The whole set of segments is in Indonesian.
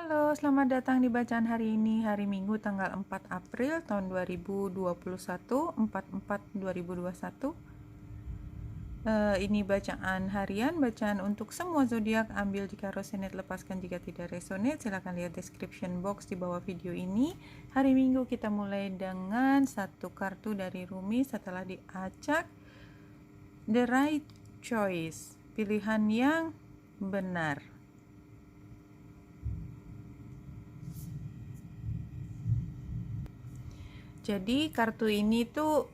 Halo, selamat datang di bacaan hari ini, hari Minggu tanggal 4 April tahun 2021, 44/2021. Ini bacaan harian, bacaan untuk semua zodiak. Ambil jika resonate, lepaskan jika tidak resonate. Silahkan lihat description box di bawah video ini. Hari Minggu kita mulai dengan satu kartu dari Rumi setelah diacak. The right choice, pilihan yang benar. Jadi kartu ini tuh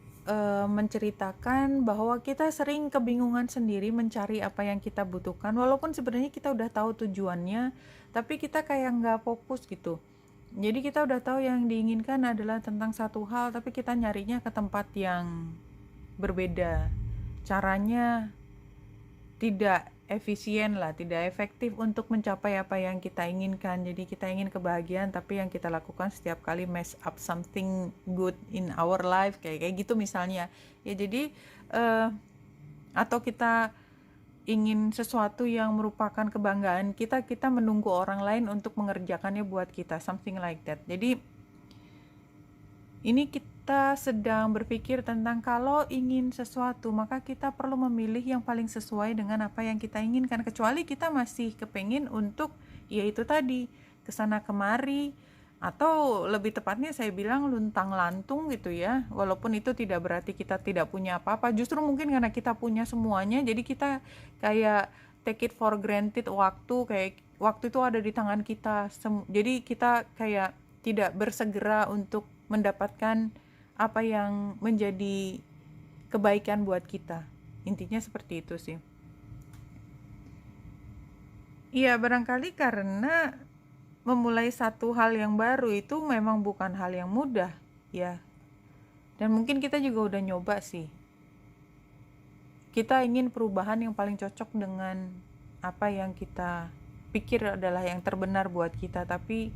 menceritakan bahwa kita sering kebingungan sendiri mencari apa yang kita butuhkan, walaupun sebenarnya kita udah tahu tujuannya, tapi kita kayak nggak fokus gitu. Jadi kita udah tahu yang diinginkan adalah tentang satu hal, tapi kita nyarinya ke tempat yang berbeda. Caranya tidak efisien lah, tidak efektif untuk mencapai apa yang kita inginkan. Jadi kita ingin kebahagiaan, tapi yang kita lakukan setiap kali mess up something good in our life, kayak gitu misalnya. Ya jadi atau kita ingin sesuatu yang merupakan kebanggaan kita, kita menunggu orang lain untuk mengerjakannya buat kita, something like that. Jadi ini kita sedang berpikir tentang kalau ingin sesuatu, maka kita perlu memilih yang paling sesuai dengan apa yang kita inginkan. Kecuali kita masih kepengin untuk, yaitu tadi, kesana kemari, atau lebih tepatnya saya bilang luntang-lantung gitu ya. Walaupun itu tidak berarti kita tidak punya apa-apa. Justru mungkin karena kita punya semuanya, jadi kita kayak take it for granted waktu, kayak waktu itu ada di tangan kita. Jadi kita kayak tidak bersegera untuk mendapatkan apa yang menjadi kebaikan buat kita. Intinya seperti itu sih. Iya, barangkali karena memulai satu hal yang baru itu memang bukan hal yang mudah, ya. Dan mungkin kita juga udah nyoba sih. Kita ingin perubahan yang paling cocok dengan apa yang kita pikir adalah yang terbenar buat kita, tapi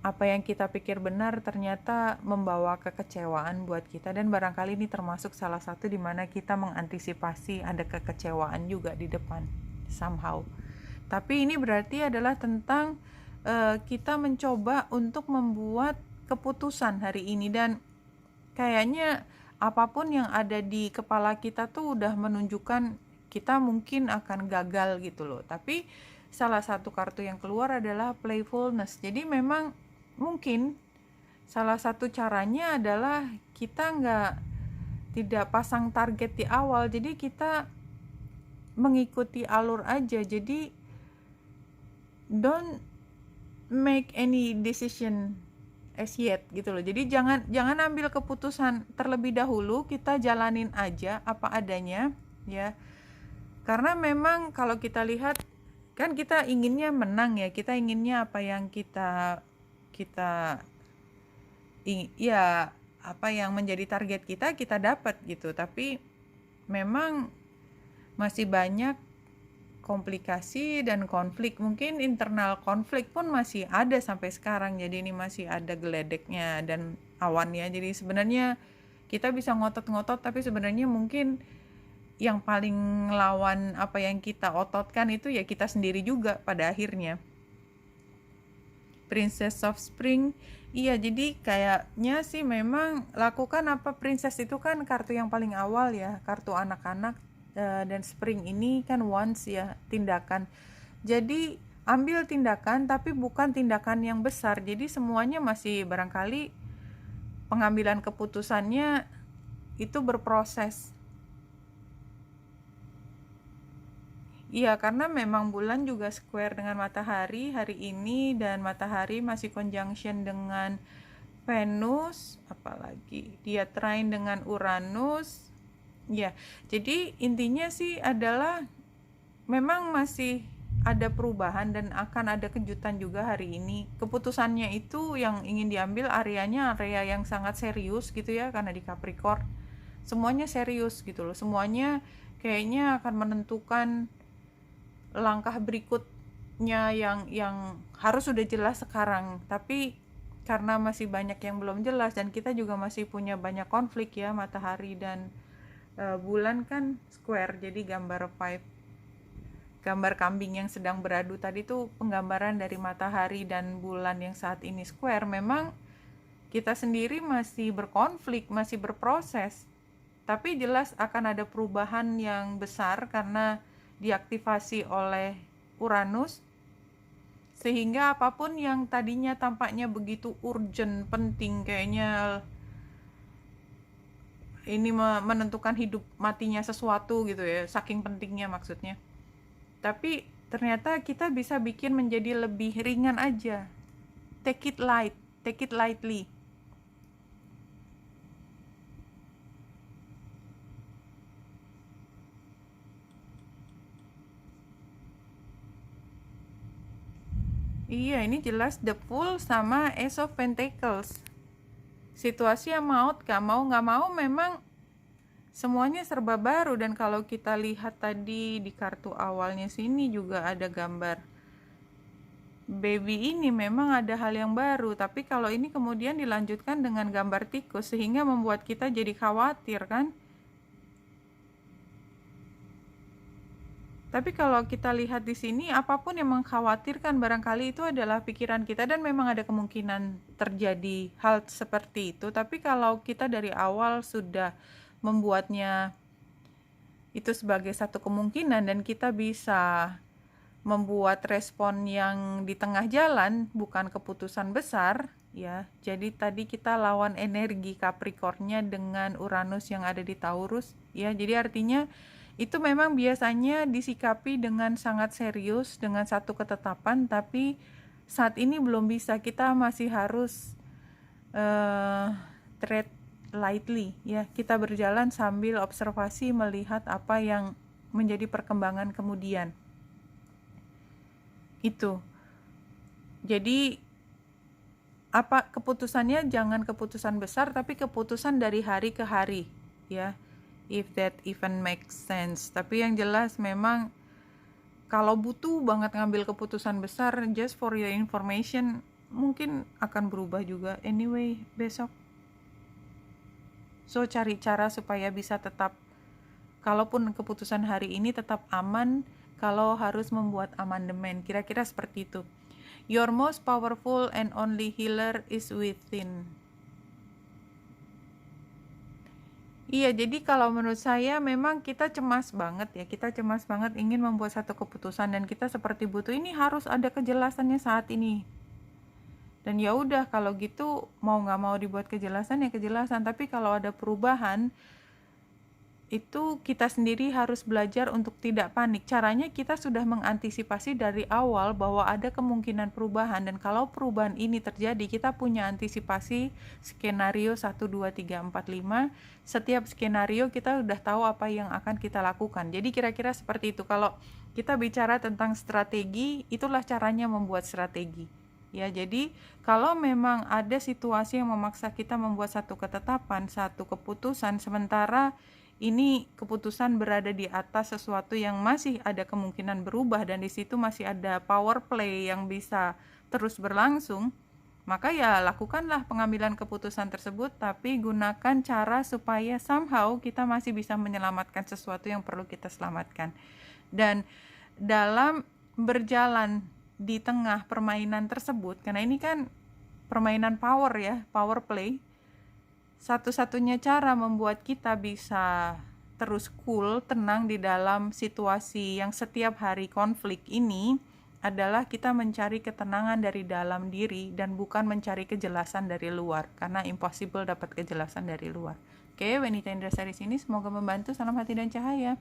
apa yang kita pikir benar ternyata membawa kekecewaan buat kita, dan barangkali ini termasuk salah satu di mana kita mengantisipasi ada kekecewaan juga di depan somehow. Tapi ini berarti adalah tentang kita mencoba untuk membuat keputusan hari ini, dan kayaknya apapun yang ada di kepala kita tuh udah menunjukkan kita mungkin akan gagal gitu loh. Tapi salah satu kartu yang keluar adalah playfulness. Jadi memang mungkin salah satu caranya adalah kita tidak pasang target di awal, jadi kita mengikuti alur aja. Jadi don't make any decision as yet gitu loh. Jadi jangan ambil keputusan terlebih dahulu, kita jalanin aja apa adanya ya. Karena memang kalau kita lihat kan kita inginnya menang ya, kita inginnya apa yang kita ya apa yang menjadi target kita dapat gitu. Tapi memang masih banyak komplikasi dan konflik, mungkin internal konflik pun masih ada sampai sekarang. Jadi ini masih ada geledeknya dan awannya. Jadi sebenarnya kita bisa ngotot-ngotot, tapi sebenarnya mungkin yang paling lawan apa yang kita ototkan itu ya kita sendiri juga pada akhirnya. Princess of Spring, iya, jadi kayaknya sih memang lakukan apa princess itu kan kartu yang paling awal ya, kartu anak-anak, dan Spring ini kan once ya, tindakan. Jadi ambil tindakan tapi bukan tindakan yang besar, jadi semuanya masih barangkali pengambilan keputusannya itu berproses. Iya, karena memang bulan juga square dengan matahari hari ini, dan matahari masih conjunction dengan Venus, apalagi dia trine dengan Uranus. Ya, jadi intinya sih adalah memang masih ada perubahan dan akan ada kejutan juga hari ini. Keputusannya itu yang ingin diambil areanya area yang sangat serius gitu ya, karena di Capricorn semuanya serius gitu loh. Semuanya kayaknya akan menentukan langkah berikutnya yang harus sudah jelas sekarang. Tapi karena masih banyak yang belum jelas dan kita juga masih punya banyak konflik ya, matahari dan bulan kan square, jadi gambar 5 gambar kambing yang sedang beradu tadi tuh penggambaran dari matahari dan bulan yang saat ini square. Memang kita sendiri masih berkonflik, masih berproses, tapi jelas akan ada perubahan yang besar karena diaktifasi oleh Uranus, sehingga apapun yang tadinya tampaknya begitu urgent, penting, kayaknya ini menentukan hidup matinya sesuatu gitu ya, saking pentingnya maksudnya, tapi ternyata kita bisa bikin menjadi lebih ringan aja. Take it lightly. Iya, ini jelas The Fool sama Ace of Pentacles. Situasi yang maut, gak mau memang semuanya serba baru. Dan kalau kita lihat tadi di kartu awalnya sini juga ada gambar baby, ini memang ada hal yang baru. Tapi kalau ini kemudian dilanjutkan dengan gambar tikus, sehingga membuat kita jadi khawatir kan. Tapi kalau kita lihat di sini, apapun yang mengkhawatirkan barangkali itu adalah pikiran kita, dan memang ada kemungkinan terjadi hal seperti itu. Tapi kalau kita dari awal sudah membuatnya itu sebagai satu kemungkinan, dan kita bisa membuat respon yang di tengah jalan, bukan keputusan besar, ya. Jadi tadi kita lawan energi Capricornnya dengan Uranus yang ada di Taurus, ya. Jadi artinya itu memang biasanya disikapi dengan sangat serius, dengan satu ketetapan, tapi saat ini belum bisa. Kita masih harus tread lightly, ya. Kita berjalan sambil observasi, melihat apa yang menjadi perkembangan kemudian. Itu. Jadi apa keputusannya, jangan keputusan besar, tapi keputusan dari hari ke hari, ya. If that even makes sense. Tapi yang jelas memang kalau butuh banget ngambil keputusan besar, just for your information, mungkin akan berubah juga anyway besok. So cari cara supaya bisa tetap, kalaupun keputusan hari ini tetap aman, kalau harus membuat amandemen, kira-kira seperti itu. Your most powerful and only healer is within. Iya, jadi kalau menurut saya memang kita cemas banget ya, kita cemas banget ingin membuat satu keputusan, dan kita seperti butuh ini harus ada kejelasannya saat ini. Dan ya udah, kalau gitu mau nggak mau dibuat kejelasan ya kejelasan. Tapi kalau ada perubahan, itu kita sendiri harus belajar untuk tidak panik. Caranya kita sudah mengantisipasi dari awal bahwa ada kemungkinan perubahan, dan kalau perubahan ini terjadi, kita punya antisipasi skenario 1, 2, 3, 4, 5. Setiap skenario kita udah tahu apa yang akan kita lakukan. Jadi kira-kira seperti itu. Kalau kita bicara tentang strategi, itulah caranya membuat strategi. Ya, jadi kalau memang ada situasi yang memaksa kita membuat satu ketetapan, satu keputusan, sementara ini keputusan berada di atas sesuatu yang masih ada kemungkinan berubah, dan di situ masih ada power play yang bisa terus berlangsung, maka ya lakukanlah pengambilan keputusan tersebut, tapi gunakan cara supaya somehow kita masih bisa menyelamatkan sesuatu yang perlu kita selamatkan. Dan dalam berjalan di tengah permainan tersebut, karena ini kan permainan power ya, power play, satu-satunya cara membuat kita bisa terus cool, tenang di dalam situasi yang setiap hari konflik ini adalah kita mencari ketenangan dari dalam diri dan bukan mencari kejelasan dari luar, karena impossible dapat kejelasan dari luar. Oke, Wenita Indrasari sini, semoga membantu. Salam hati dan cahaya.